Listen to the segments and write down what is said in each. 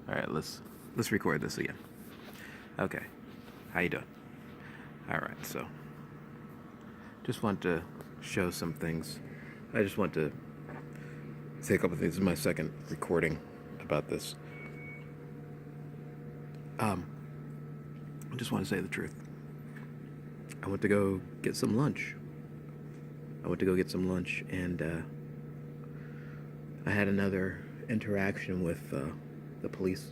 All right, let's record this again. Okay, how you doing? All right, so just want to show some things. I just want to say a couple things. This is my second recording about this. I just want to say the truth. I went to go get some lunch. And I had another interaction with the police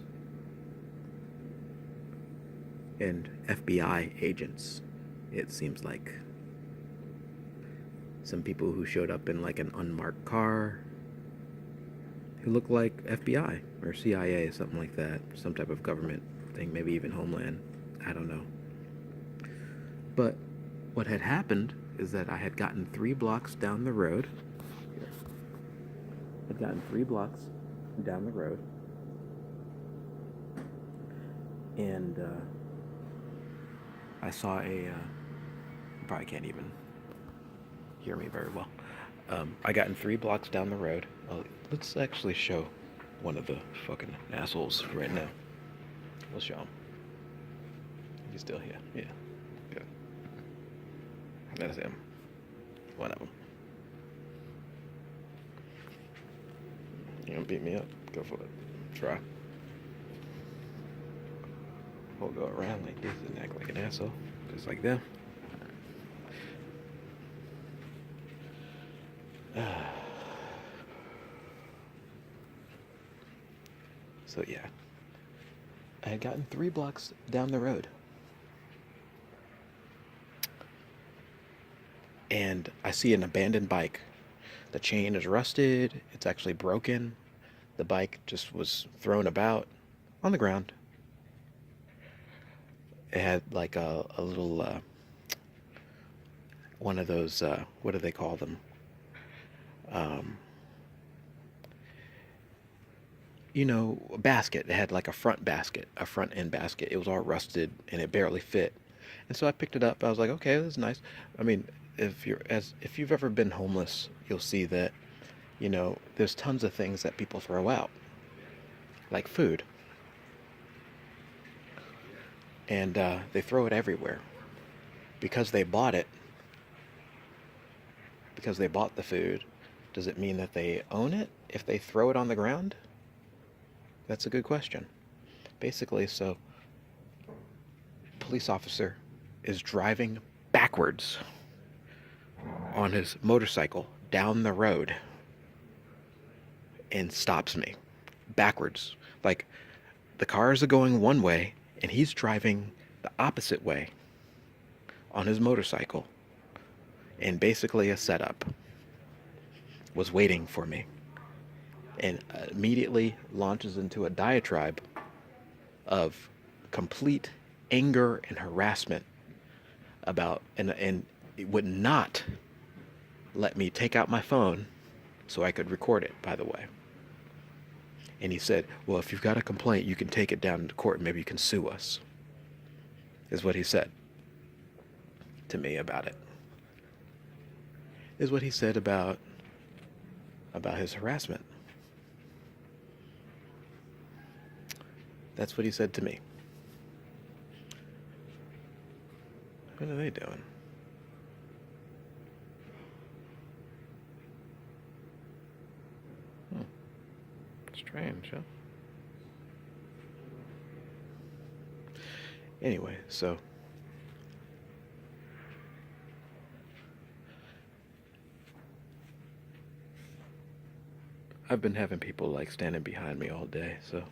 and FBI agents. It seems like some people who showed up in like an unmarked car who looked like FBI or CIA, something like that, some type of government thing, maybe even Homeland. I don't know. But what had happened is that I had gotten 3 blocks down the road. I'd gotten 3 blocks down the road, and I saw a. You probably can't even hear me very well. I gotten 3 blocks down the road. Let's actually show one of the fucking assholes right now. We'll show him. He's still here. Yeah. Good. That's him. One of them. You gonna beat me up? Go for it. Try. We'll go around like this and act like an asshole. Just like that. So yeah. I had gotten 3 blocks down the road. And I see an abandoned bike. The chain is rusted. It's actually broken. The bike just was thrown about on the ground. It had like a little, one of those, what do they call them? Um, a basket. It had like a front basket, a front end basket. It was all rusted and it barely fit. And so I picked it up. I was like, okay, this is nice. I mean, if you've ever been homeless, you'll see that, there's tons of things that people throw out, like food. And they throw it everywhere because they bought it, because they bought the food. Does it mean that they own it if they throw it on the ground? That's a good question. Basically, so police officer is driving backwards on his motorcycle down the road and stops me backwards. Like the cars are going one way and he's driving the opposite way on his motorcycle, and basically a setup was waiting for me, and immediately launches into a diatribe of complete anger and harassment about, and it would not let me take out my phone so I could record it, by the way. And he said, well, if you've got a complaint, you can take it down to court and maybe you can sue us, is what he said to me about it. Is what he said about his harassment. That's what he said to me. What are they doing? Strange, huh? Anyway, so I've been having people like standing behind me all day, so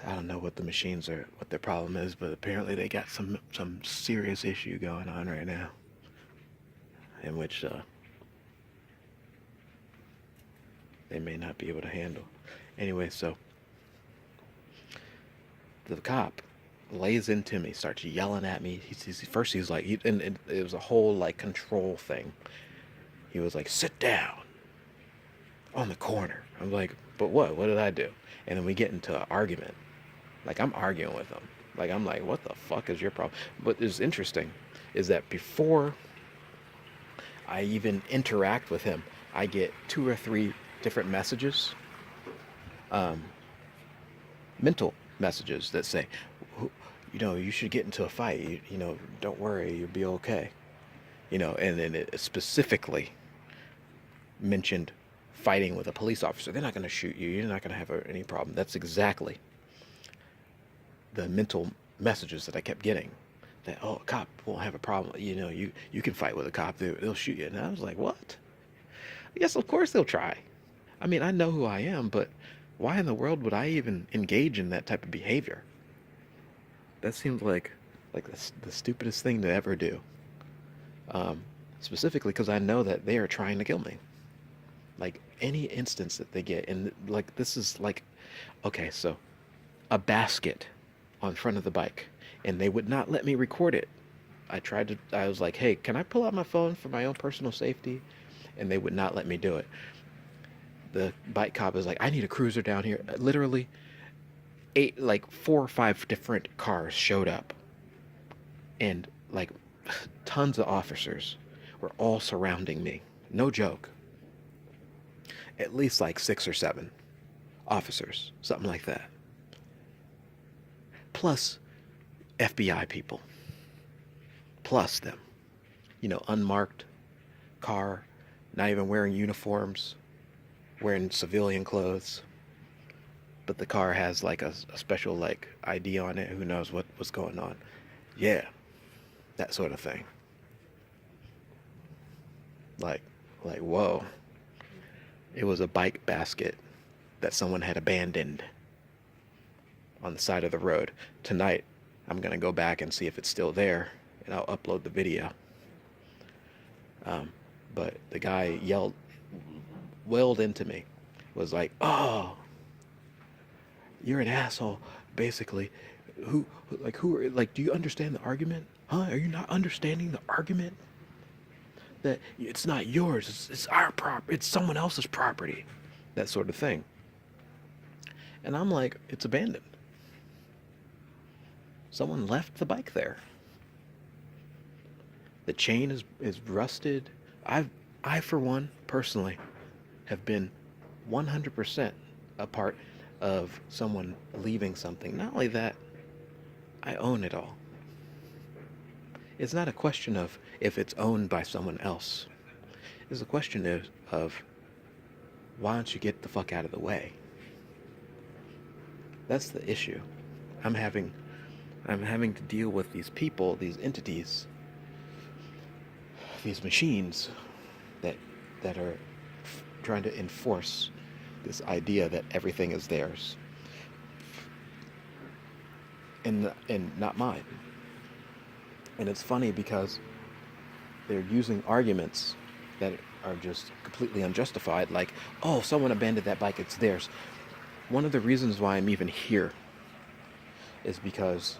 I don't know what the machines are, what their problem is, but apparently they got some serious issue going on right now, in which they may not be able to handle. Anyway, so the cop lays into me, starts yelling at me. He's like, and it was a whole like control thing. He was like, sit down on the corner. I'm like, but what? What did I do? And then we get into an argument. Like I'm arguing with him. Like I'm like, what the fuck is your problem? What is interesting is that before I even interact with him, I get 2 or 3 different messages mental messages that say, you should get into a fight. Don't worry, you'll be okay. And then it specifically mentioned fighting with a police officer. They're not going to shoot you. You're not going to have any problem. That's exactly the mental messages that I kept getting. That, oh, a cop won't have a problem. You can fight with a cop. They'll shoot you. And I was like, what? Yes, of course they'll try. I mean, I know who I am, but why in the world would I even engage in that type of behavior? That seems like the stupidest thing to ever do. Specifically because I know that they are trying to kill me. Like any instance that they get, and like this is like, okay, so a basket on front of the bike, and they would not let me record it. I was like, hey, can I pull out my phone for my own personal safety? And they would not let me do it. The bike cop is like, I need a cruiser down here. Literally, like 4 or 5 different cars showed up, and like tons of officers were all surrounding me. No joke. At least like 6 or 7 officers, something like that. Plus FBI people. Plus them. Unmarked car, not even wearing uniforms, wearing civilian clothes. But the car has like a special like ID on it. Who knows what's going on? Yeah, that sort of thing. Like, whoa. It was a bike basket that someone had abandoned on the side of the road. Tonight, I'm going to go back and see if it's still there, and I'll upload the video. But the guy wailed into me, was like, oh, you're an asshole, basically. Who do you understand the argument? Huh? Are you not understanding the argument? That it's not yours, it's our property, it's someone else's property. That sort of thing. And I'm like, it's abandoned. Someone left the bike there. The chain is rusted. I for one, personally, have been 100% a part of someone leaving something. Not only that, I own it all. It's not a question of if it's owned by someone else. It's a question of why don't you get the fuck out of the way? That's the issue. I'm having to deal with these people, these entities, these machines that are trying to enforce this idea that everything is theirs and not mine. And it's funny because they're using arguments that are just completely unjustified, like, oh, someone abandoned that bike, it's theirs. One of the reasons why I'm even here is because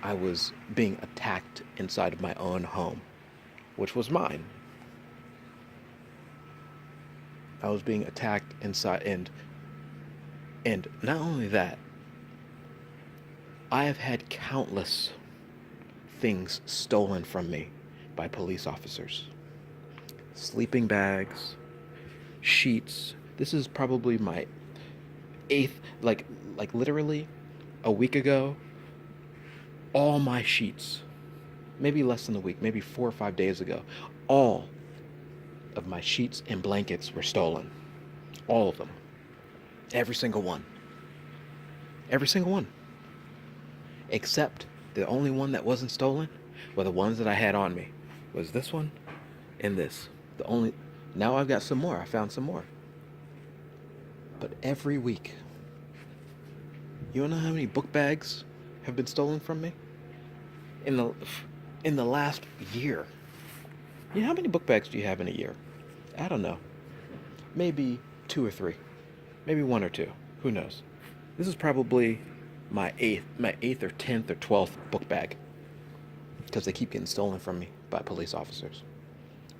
I was being attacked inside of my own home, which was mine. I was being attacked inside, and not only that, I have had countless things stolen from me by police officers. Sleeping bags, sheets. This is probably my 8th, like literally a week ago, all my sheets, maybe less than a week, maybe 4 or 5 days ago, all of my sheets and blankets were stolen. All of them. Every single one. Every single one. Except the only one that wasn't stolen were the ones that I had on me. Was this one and this. Now I've got some more. I found some more. But every week, you wanna know how many book bags have been stolen from me? In the last year. You know, how many book bags do you have in a year? I don't know. Maybe 2 or 3. Maybe 1 or 2. Who knows? This is probably my eighth or 10th or 12th book bag. Because they keep getting stolen from me by police officers.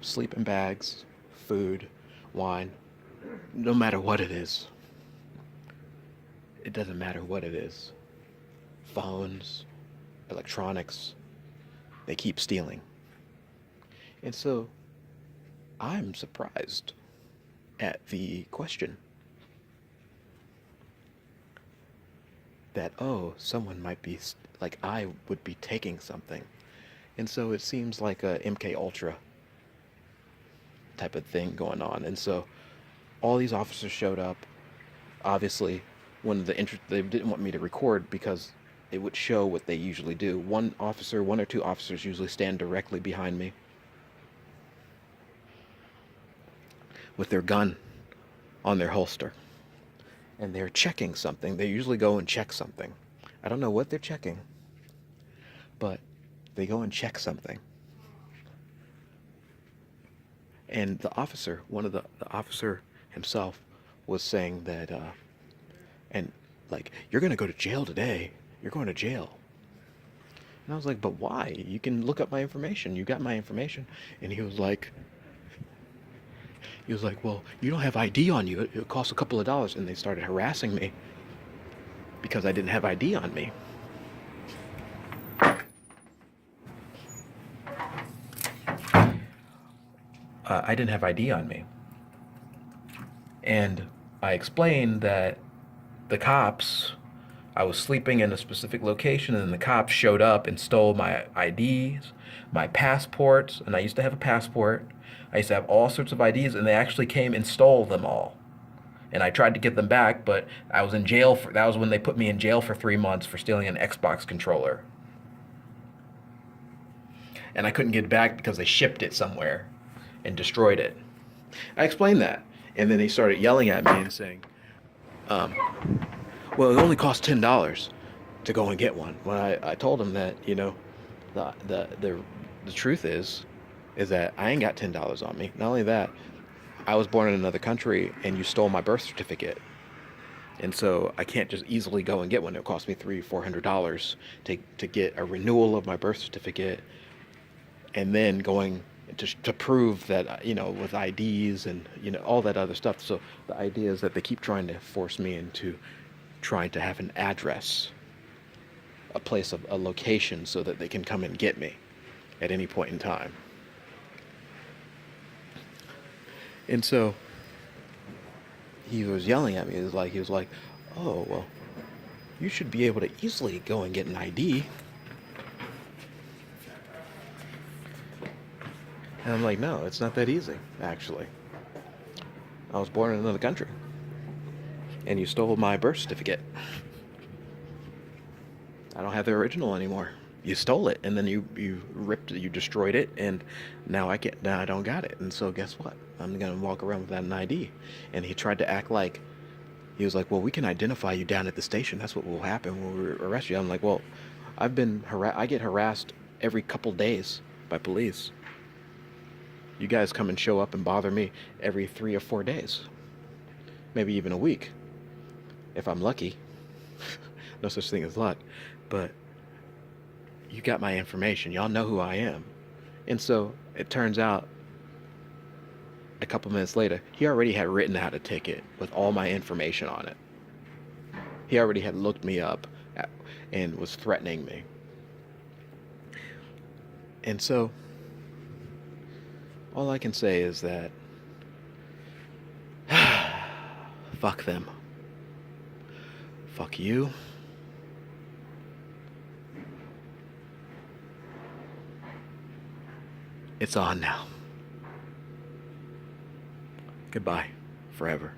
Sleeping bags, food, wine, no matter what it is. It doesn't matter what it is. Phones, electronics, they keep stealing. And so I'm surprised at the question. that, oh, someone might be like I would be taking something. And so it seems like a MK Ultra type of thing going on. And so all these officers showed up. Obviously, they didn't want me to record because it would show what they usually do. One or two officers usually stand directly behind me with their gun on their holster, and they're checking something. They usually go and check something. I don't know what they're checking, but they go and check something. And one of the officer himself was saying that, and like, you're going to go to jail today. You're going to jail. And I was like, but why? You can look up my information. You got my information. And he was like, well, you don't have ID on you. It costs a couple of dollars. And they started harassing me because I didn't have ID on me. I didn't have ID on me. And I explained that the cops, I was sleeping in a specific location, and the cops showed up and stole my IDs, my passports, and I used to have a passport. I used to have all sorts of IDs, and they actually came and stole them all. And I tried to get them back, but I was in jail that was when they put me in jail for 3 months for stealing an Xbox controller. And I couldn't get it back because they shipped it somewhere and destroyed it. I explained that. And then he started yelling at me and saying, um, well, it only costs $10 to go and get one. When I told him that, the truth is that I ain't got $10 on me. Not only that, I was born in another country and you stole my birth certificate. And so I can't just easily go and get one. It cost me $300-400 to get a renewal of my birth certificate, and then going to prove that, with IDs and all that other stuff. So the idea is that they keep trying to force me into trying to have an address, a location, so that they can come and get me at any point in time. And so he was yelling at me. He was like, oh, well, you should be able to easily go and get an ID. And I'm like, no, it's not that easy, actually. I was born in another country. And you stole my birth certificate. I don't have the original anymore. You stole it, and then you destroyed it, and now I don't got it. And so guess what? I'm gonna walk around without an ID. And he tried to act like, he was like, well, we can identify you down at the station. That's what will happen when we arrest you. I'm like, well, I get harassed every couple days by police. You guys come and show up and bother me every 3 or 4 days, maybe even a week, if I'm lucky. No such thing as luck, but you got my information. Y'all know who I am. And so it turns out a couple minutes later, he already had written out a ticket with all my information on it. He already had looked me up and was threatening me. And so all I can say is that fuck them. Fuck you. It's on now. Goodbye. Forever.